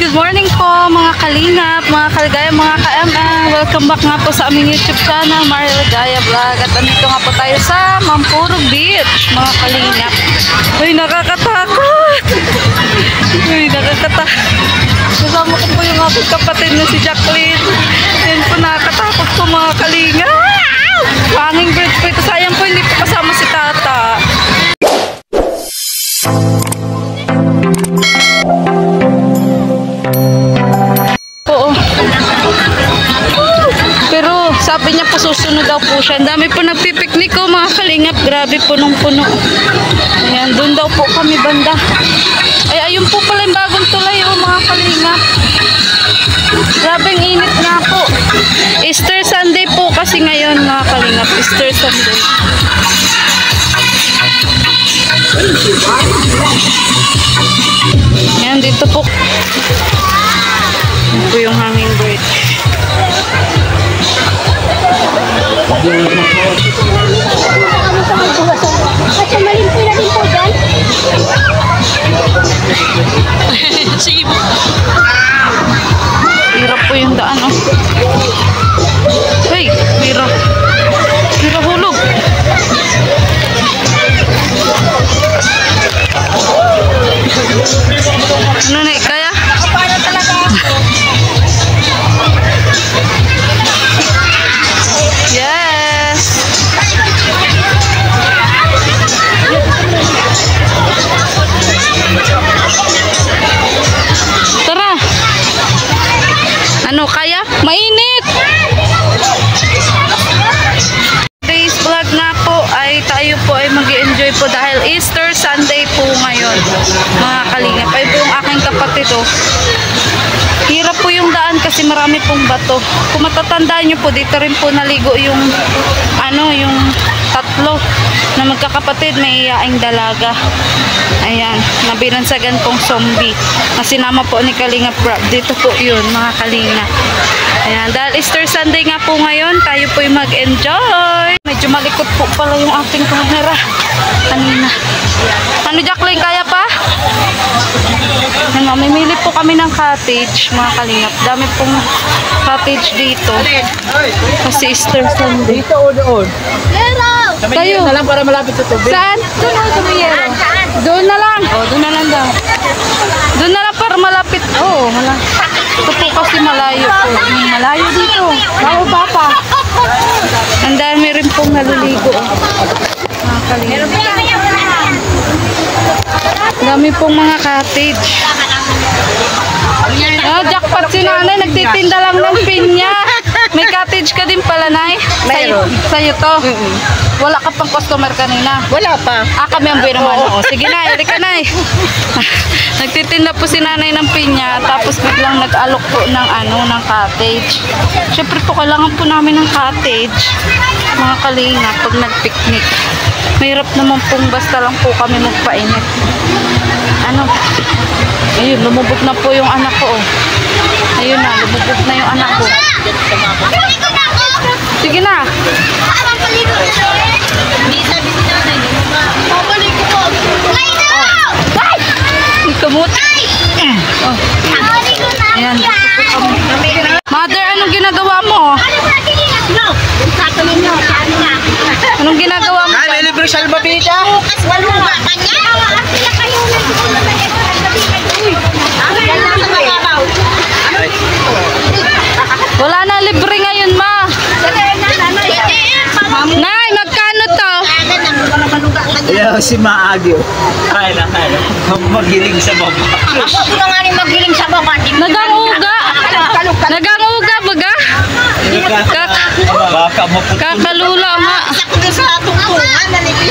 Good morning po mga kalingap, mga kaligaya, mga ka-MM. Welcome back nga po sa aming YouTube channel, Maria Ligaya Vlog. At andito nga po tayo sa Mampurog Beach, mga kalingap. Uy, nakakatakot! Uy, nakakatakot. Kasama ko po yung aking kapatid na si Jacqueline. Yan po, nakakatakot po mga kalingap. Hanging bridge po ito. Sayang po hindi po kasama si Tata. Oo. Pero sabi niya po susunod daw po siya. Ang dami po nagpipiknik ko mga kalingap. Grabe punong-puno. Ayan, doon daw po kami banda. Ay, ayun po pala yung bagong tulay mga kalingap. Grabeng init na po. Easter Sunday po kasi ngayon mga kalingap. Easter Sunday. Ayan, dito po. Ito po yung hanging bridge. At malimpi na din po dyan. Hirap po yung daan, oh. Hey, hirap. Hirap hulog. Ano na, kaya? Paano talaga ako? Yes! Tara! Ano, kaya? Mainit! Today's vlog na po ay tayo po ay mag-enjoy po dahil Easter Sunday po ngayon. Mga kalingap. Ay po yung aking kapatid, oh. Hirap po yung daan kasi marami pong bato. Kung matatandaan nyo po, dito rin po naligo yung yung tatlo na magkakapatid, may iyaing dalaga. Ayan, nabinansagan pong zombie na sinama po ni Kalingap Rob. Dito po yun, mga kalingap. Ayan, dahil Easter Sunday nga po ngayon, tayo po yung mag-enjoy. Medyo malikot po pala yung ating camera kanina. Ano, Jacqueline, kaya pa? Ayan, mamimili po kami ng cottage, mga kalingap. Dami pong cottage dito kasi Easter Sunday. Dito o doon? Tayo na lang para malapit sa tubig. saan? Doon o tumiyero. Doon na lang. Oh, doon na lang daw. Doon na lang para malapit. Oo, ito po kasi malayo po. Malayo dito. Bago pa. Ang dami rin pong naliligo. Mga kalingap. Dami pong mga cottage. Oh, jackpot si nanay. Nagtitinda lang ng pinya. May cottage ka din pala, Nay? Sa'yo to? Wala ka pang customer kanina? Wala pa. Kami ang naman. Oo. Sige na, halika na. Nagtitinda po si nanay ng pinya, tapos biglang nag-alok po ng cottage. Siyempre po, kailangan po namin ng cottage. Mga kalinga, pag nag-picnic. Mahirap naman pong basta lang po kami magpainit. Ayun, lumubog na po yung anak ko. Ayun na, lumubog na yung anak ko. Sige na. Ikamot. Oh. Ayan. Mother, anong ginagawa mo? Anong ginagawa mo? May libre salbabida. Wala na libre ngayon, ma. Nay, magkano to? Yeah, si Maagi. Kaya na. Magiling sa baba. Ako na nga rin magiling sa baba. Naganguga. Naganguga, baga? Baka mo po. Kakalula nga.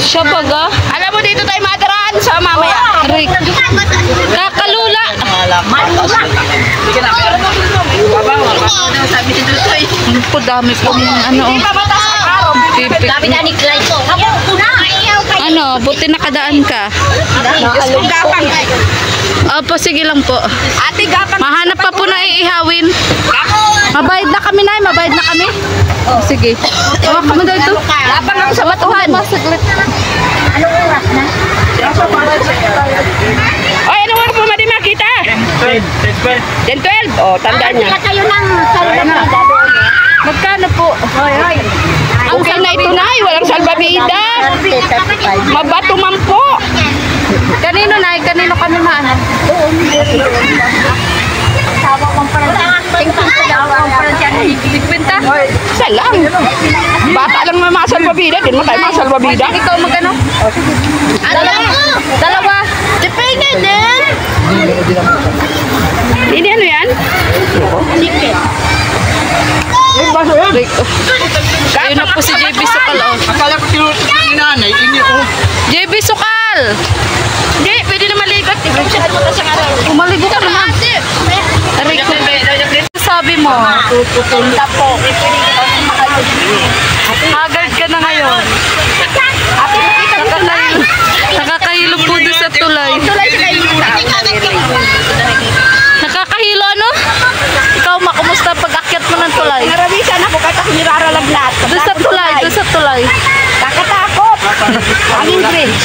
Siya baga? Alam mo, dito tayo madaraan sa mamaya. Rick. Kakalula. Sige na, meron. Sabi si Dutoy. Ano po, dami po yung pipik. Dami na ni Clyde ko. Buti nakadaan ka. Opo, sige lang po. Ate, gapang. Mahanap pa po na iihawin. Mabayad na kami, Nay. Mabayad na kami. Oh, sige. Tawa ka mo daw ito. Gapang ako sa batuhan. Saglit. Anong oras na? Ay, ano oras po madi makita? 10 Then 12. Oh, tandaan niya. Kaya kayo ng salbabida doon. Magkano po? Okay na ito na. Walang salbabida. Mabato man po. Kanino na? Kanino kami maano? Sawa kong parang Sigwinta? Isa lang. Bata lang na mga salbabida. Din mo tayo mga salbabida. Ikaw magano? Dalawa. Depende din. Ini ano yan? Ayun na po si JB Sukal. Oh. Akala ko tinutuloy ni nanay. Ini oh. JB Sukal! Hindi, pwede na maligot. Umaligo ka naman. Aray ko. Sabi mo, Pupunta po. haggard ka na ngayon. Nakakahilo po doon sa tulay. Nakakahilo ano? Ikaw makumusta pag-akyat mo ng tulay? Narawisan ako kahit ako niraralaglat. Doon sa tulay, doon sa tulay. Kakatakot. Aming bridge.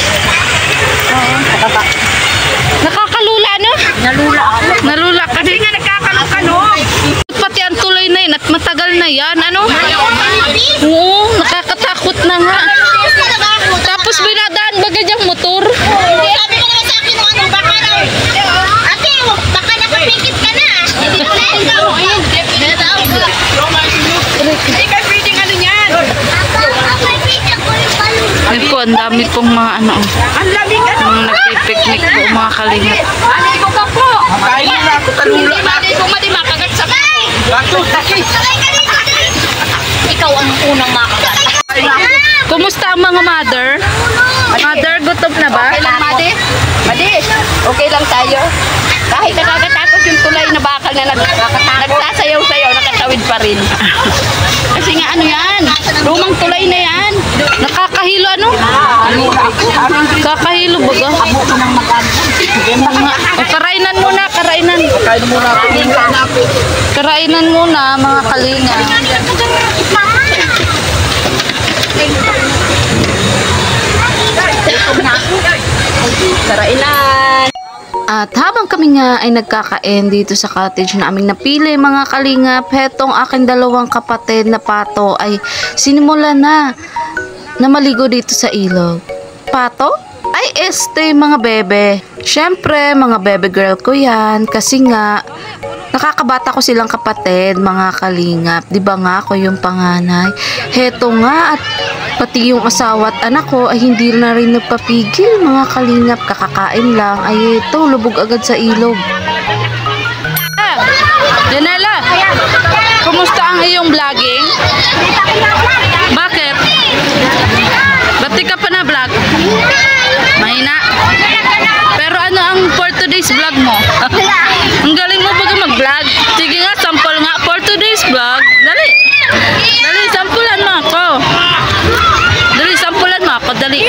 Nakakalula no? Nalula ka Hindi din. nga nagkakano-kano. Pati ang tulay na yun at matagal na yan. Ano? Oo, nakakatakot na nga. Tapos binadaan ba gadyang motor? Sabi mo naman sa akin nung ano, baka raw. Ate, baka nakapikit ka na. Hindi ko na ikaw. Hindi ka pwedeng ano yan. Ay po, ang dami pong mga ano, Ang lamig ano. mga nagpipiknik po mga kalingap. Aligo ka po. Kain na ako talula na. Aligo mo di makagat sa bahay. Gato, takis. Ikaw ang unang makagat. Kumusta ang mga mother? Mother, gutom na ba? Okay lang, Madi? Madi, okay lang tayo. Kahit nakakatakot yung tulay na bakal na nagsasayaw-sayaw, nakatawid pa rin. Kasi nga ano yan, lumang tulay na yan. Nakakahilo ano? Kakahilo baga? O, karainan muna, karainan. Kain muna ako. Karainan muna mga kalinga. Sarainan. At habang kami nga ay nagkakain dito sa cottage na aming napili mga kalingap, hetong aking dalawang kapatid na pato ay sinimula na maligo dito sa ilog. Pato? Ay mga bebe. Syempre mga bebe girl ko yan kasi nga nakakabata ko silang kapatid mga kalingap. Diba nga ako yung panganay? Heto nga at pati yung asawa at anak ko ay hindi na rin nagpapigil mga kalingap. Kakakain lang ay ito lubog agad sa ilog. Janela, kumusta ang iyong vlogging? Bakit? Ba't di ka pa na vlog? Mahina? Pero ano ang for today's vlog mo? Ang galing mo baga mag-vlog. Sige nga, sample nga for today's vlog. Dali. Dali, sampulan mo ako. Dali, sampulan mo ako. Dali.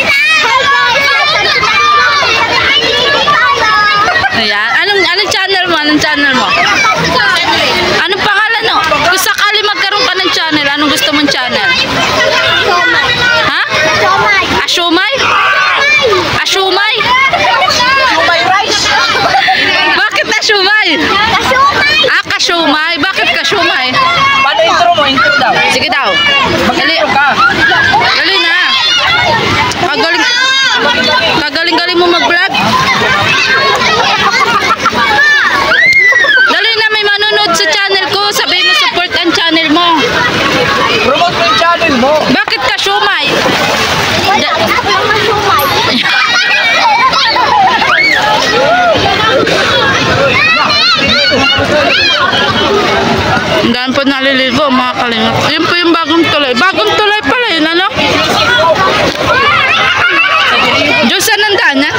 Ayan. Anong channel mo? Anong channel mo? Anong pangalan mo? Kung sakali magkaroon ka ng channel, anong gusto mong channel? Ha? Asumay? Asumay? Bakit asumay? Ah, kasumay. Bakit kasumay? Paano intro mo? Intro daw. Sige daw. Dali. Ka. Dali na. Kagaling mo mag-vlog. Dali na, may manonood sa channel ko. Sabihin mo support ang channel mo. Promote mo yung channel mo. Bakit kasumay? Ang daan po naliligo mga kalingap. Yun po yung bagong tulay. Bagong tulay pala yun, ano? Diyos, saan ang daan yan?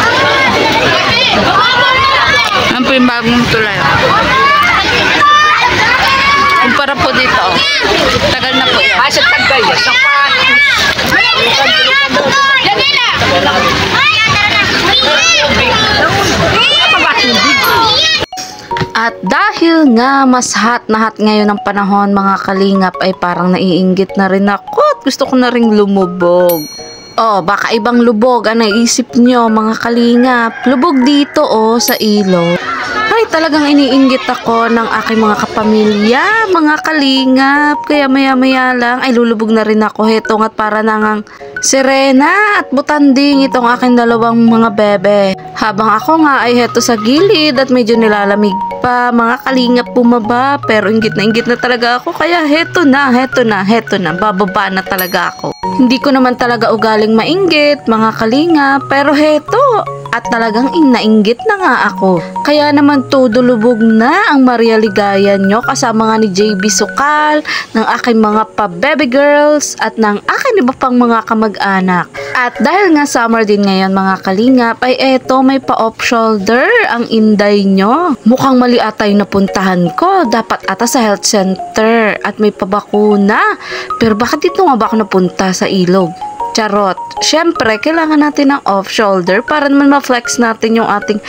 Yan po yung bagong tulay. Kumpara po dito. Oh. Tagal na po yan. Sa Tagay. Sa At dahil nga mas hot na hot ngayon ang panahon mga kalingap ay parang naiinggit na rin ako at gusto ko na ring lumubog. Oh, baka ibang lubog ang naisip nyo mga kalingap. Lubog dito oh sa ilog. ay talagang iniinggit ako ng aking mga kapamilya, mga kalingap. Kaya maya-maya lang ay lulubog na rin ako. Heto nga't para nangang Serena at Butanding itong aking dalawang mga bebe. Habang ako nga ay heto sa gilid at medyo nilalamig pa, mga kalingap bumaba. Pero inggit na talaga ako. Kaya heto na, bababa na talaga ako. Hindi ko naman talaga ugaling mainggit, mga kalingap. Pero heto, at talagang nainggit na nga ako. Kaya naman todo lubog na ang Maria Ligaya nyo kasama nga ni JB Sukal, ng aking mga pa-baby girls at ng aking iba pang mga kamag-anak. At dahil nga summer din ngayon, mga kalingap, ay eto may pa-off shoulder ang inday nyo. Mukhang mali ata yung napuntahan ko. Dapat ata sa health center at may pabakuna. Pero bakit dito nga ba ako napunta sa ilog? Charot. Siyempre, kailangan natin ng off-shoulder para naman ma-flex natin yung ating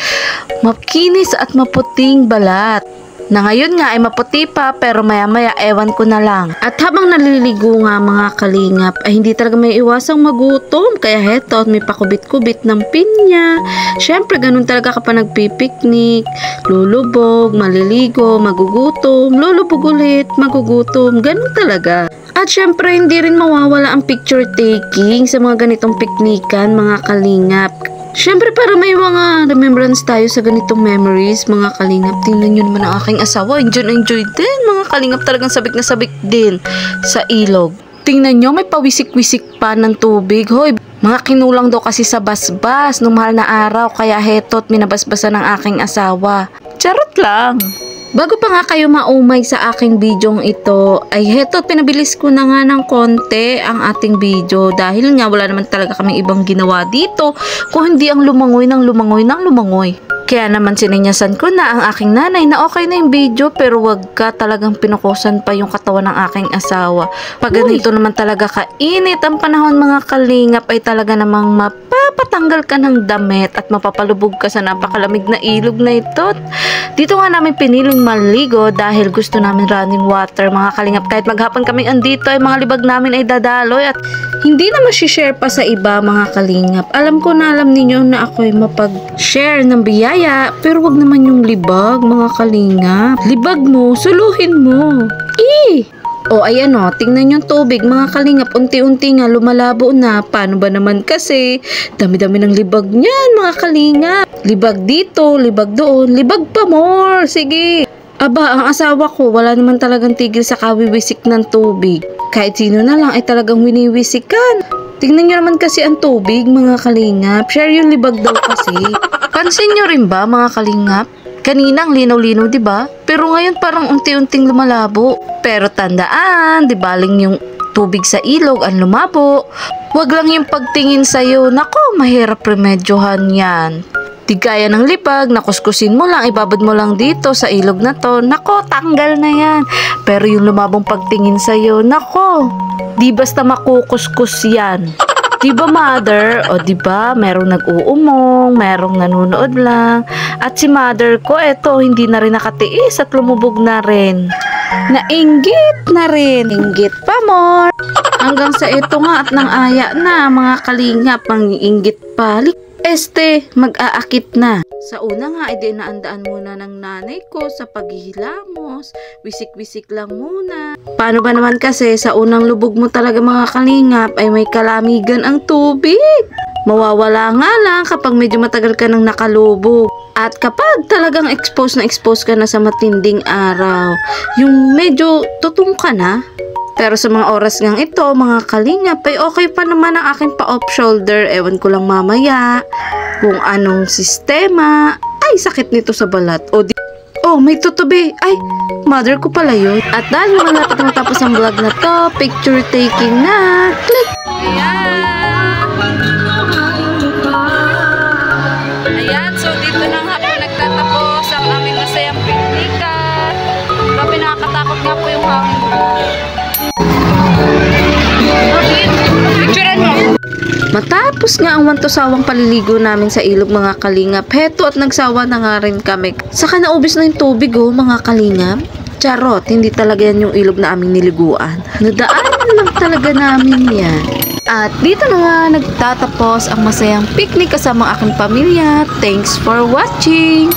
makinis at maputing balat. Na ngayon nga ay maputi pa pero maya-maya ewan ko na lang. At habang naliligo nga mga kalingap ay hindi talaga may iwasang magutom. Kaya heto may pakubit-kubit ng pinya. Siyempre ganun talaga kapag nagpipiknik. Lulubog, maliligo, magugutom, lulubog ulit, magugutom. Ganun talaga. At syempre hindi rin mawawala ang picture taking sa mga ganitong piknikan mga kalingap. Syempre para may mga remembrance tayo sa ganitong memories mga kalingap. Tingnan nyo naman ang aking asawa. Enjoy din mga kalingap. Talagang sabik na sabik din sa ilog. Tingnan nyo may pawisik-wisik pa ng tubig. Hoy, mga kinulang daw kasi sa basbas nung mahal na araw. Kaya heto't minabasbasan ng aking asawa. Charot lang. Bago pa nga kayo maumay sa aking bidyong ito, ay heto, pinabilis ko na nga ng konti ang ating video dahil nga wala naman talaga kaming ibang ginawa dito kung hindi ang lumangoy ng lumangoy. Kaya naman sininyasan ko na ang aking nanay na okay na yung video pero wag ka talagang pinukusan pa yung katawan ng aking asawa. Pag ganito naman talaga kainit ang panahon mga kalingap ay talaga namang mapapatanggal ka ng damit at mapapalubog ka sa napakalamig na ilog na ito. Dito nga namin piniling maligo dahil gusto namin running water mga kalingap. Kahit maghapon kaming andito ay mga libag namin ay dadaloy at hindi na masishare pa sa iba mga kalingap. Alam ko na alam ninyo na ako ay mapag-share ng biyaya pero wag naman yung libag mga kalingap. Libag mo, suluhin mo. O ayan o, tingnan yung tubig mga kalingap, unti-unti nga lumalabo na. Paano ba naman kasi? Dami-dami ng libag niyan mga kalingap. Libag dito, libag doon, libag pa more. Sige. Aba, ang asawa ko wala naman talagang tigil sa kawiwisik ng tubig. Kahit sino na lang ay talagang winiwisikan. Tingnan nyo naman kasi ang tubig mga kalingap. Share yung libag daw kasi. Pansin nyo rin ba mga kalingap? Kanina ang linaw-linaw, 'di ba? Pero ngayon parang unti-unting lumalabo. Pero tandaan, 'di baling yung tubig sa ilog ang lumabo. Wag lang yung pagtingin sa iyo. Nako, mahirap remedyohan 'yan. Di gaya ng libag, nakuskusin mo lang, ibabad mo lang dito sa ilog na to. Nako, tanggal na 'yan. Pero yung lumabong pagtingin sa iyo, nako, di basta makukuskus 'yan. Diba mother? O diba, merong nag-uumong, merong nanonood lang. At si mother ko, eto, hindi na rin nakatiis at lumubog na rin. Nainggit na rin. Inggit pa more. Hanggang sa eto nga at nang aya na, mga kalingap, mangiinggit pa. Mag-aakit na. Sa una nga, ay dinaandaan muna ng nanay ko sa paghihilamos. Wisik-wisik lang muna. Paano ba naman kasi sa unang lubog mo talaga mga kalingap ay may kalamigan ang tubig. Mawawala nga lang kapag medyo matagal ka nang nakalubog. At kapag talagang expose ka na sa matinding araw, yung medyo tutong ka na. Pero sa mga oras ngang ito, mga kalingap, ay okay pa naman ang aking pa-off shoulder. Ewan ko lang mamaya kung anong sistema. Ay, sakit nito sa balat. May tutubi. Ay, mother ko pala yun. At dahil malapit na matapos ang vlog na to, picture taking na. Click! Ayan, so dito na nga po nagtatapos ang aming masayang piknikan. Grabe, nakakatakot nga po yung hangin. Matapos nga ang wantosawang paliligo namin sa ilog mga kalingap, heto at nagsawa na nga rin kami. Saka naubos na yung tubig mga kalingap. Charot, hindi talaga yan yung ilog na aming niliguan. Nadaanan lang talaga namin yan. At dito na nga nagtatapos ang masayang picnic kasama aking pamilya. Thanks for watching!